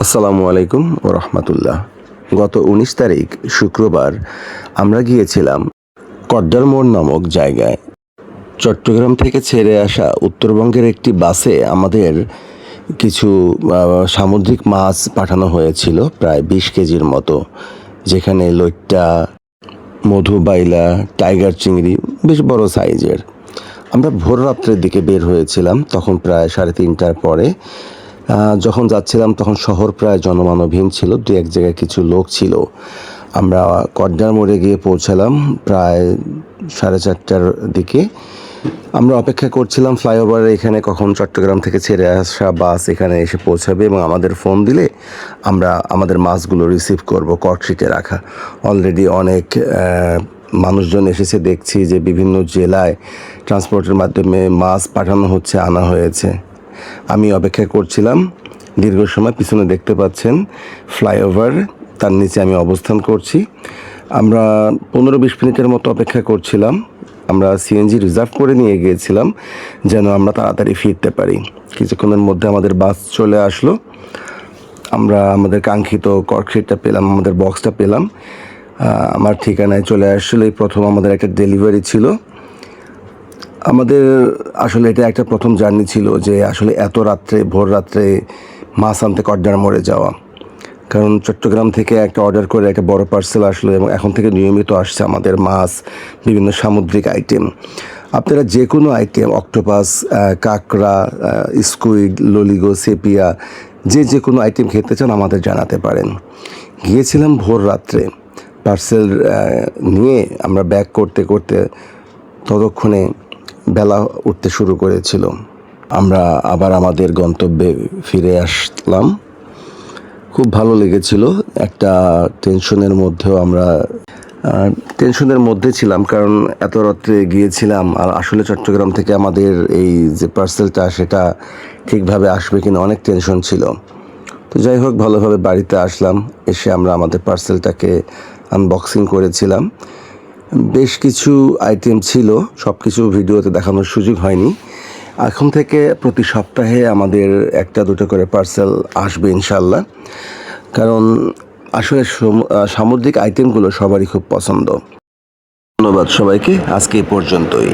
আসসালামু আলাইকুম ও রহমতুল্লাহ। গত ১৯ তারিখ শুক্রবার আমরা গিয়েছিলাম কড্ডার মোড় নামক জায়গায়। চট্টগ্রাম থেকে ছেড়ে আসা উত্তরবঙ্গের একটি বাসে আমাদের কিছু সামুদ্রিক মাছ পাঠানো হয়েছিল, প্রায় ২০ কেজির মতো, যেখানে লইট্টা, মধুবাইলা, টাইগার চিংড়ি বেশ বড় সাইজের। আমরা ভোর রাত্রের দিকে বের হয়েছিলাম, তখন প্রায় ৩:৩০টার পরে। যখন যাচ্ছিলাম তখন শহর প্রায় জনমানবহীন ছিল, দু এক জায়গায় কিছু লোক ছিল। আমরা কড্ডার মোড়ে গিয়ে পৌঁছালাম প্রায় ৪:৩০টার দিকে। আমরা অপেক্ষা করছিলাম ফ্লাইওভারে এখানে কখন চট্টগ্রাম থেকে ছেড়ে আসা বাস এখানে এসে পৌঁছাবে এবং আমাদের ফোন দিলে আমরা আমাদের মাছগুলো রিসিভ করব কর্কশিটে রাখা। অলরেডি অনেক মানুষজন এসেছে, দেখছি যে বিভিন্ন জেলায় ট্রান্সপোর্টের মাধ্যমে মাছ পাঠানো হচ্ছে, আনা হয়েছে। আমি অপেক্ষা করছিলাম দীর্ঘ সময়। পিছনে দেখতে পাচ্ছেন ফ্লাইওভার, তার নিচে আমি অবস্থান করছি। আমরা ১৫-২০ মিনিটের মতো অপেক্ষা করছিলাম। আমরা সিএনজি রিজার্ভ করে নিয়ে গিয়েছিলাম যেন আমরা তাড়াতাড়ি ফিরতে পারি। কিছুক্ষণের মধ্যে আমাদের বাস চলে আসলো। আমরা আমাদের কাঙ্ক্ষিত কর্কশিটটা পেলাম, আমাদের বক্সটা পেলাম। আমার ঠিকানায় চলে আসলে এই প্রথম আমাদের একটা ডেলিভারি ছিল। আমাদের আসলে এটা একটা প্রথম জার্নি ছিল যে আসলে এত রাত্রে, ভোর রাত্রে মাছ আনতে কড্ডার মোড়ে যাওয়া। কারণ চট্টগ্রাম থেকে একটা অর্ডার করে একটা বড় পার্সেল আসলো এবং এখন থেকে নিয়মিত আসছে আমাদের মাছ, বিভিন্ন সামুদ্রিক আইটেম। আপনারা যে কোনো আইটেম, অক্টোপাস, কাঁকড়া, স্কুইড, ললিগো, সেপিয়া, যে কোনো আইটেম খেতে চান আমাদের জানাতে পারেন। গিয়েছিলাম ভোর রাত্রে, পার্সেল নিয়ে আমরা ব্যাক করতে করতে ততক্ষণে বেলা উঠতে শুরু করেছিল। আমরা আবার আমাদের গন্তব্যে ফিরে আসলাম। খুব ভালো লেগেছিল। একটা টেনশনের মধ্যে ছিলাম, কারণ এত রাত্রে গিয়েছিলাম আর আসলে চট্টগ্রাম থেকে আমাদের এই যে পার্সেলটা সেটা ঠিকভাবে আসবে কিনা অনেক টেনশন ছিল। তো যাই হোক, ভালোভাবে বাড়িতে আসলাম। এসে আমরা আমাদের পার্সেলটাকে আনবক্সিং করেছিলাম। বেশ কিছু আইটেম ছিল, সব কিছু ভিডিওতে দেখানোর সুযোগ হয়নি। এখন থেকে প্রতি সপ্তাহে আমাদের ১-২টো করে পার্সেল আসবে ইনশাল্লাহ। কারণ আসলে সামুদ্রিক আইটেমগুলো সবারই খুব পছন্দ। ধন্যবাদ সবাইকে, আজকে এই পর্যন্তই।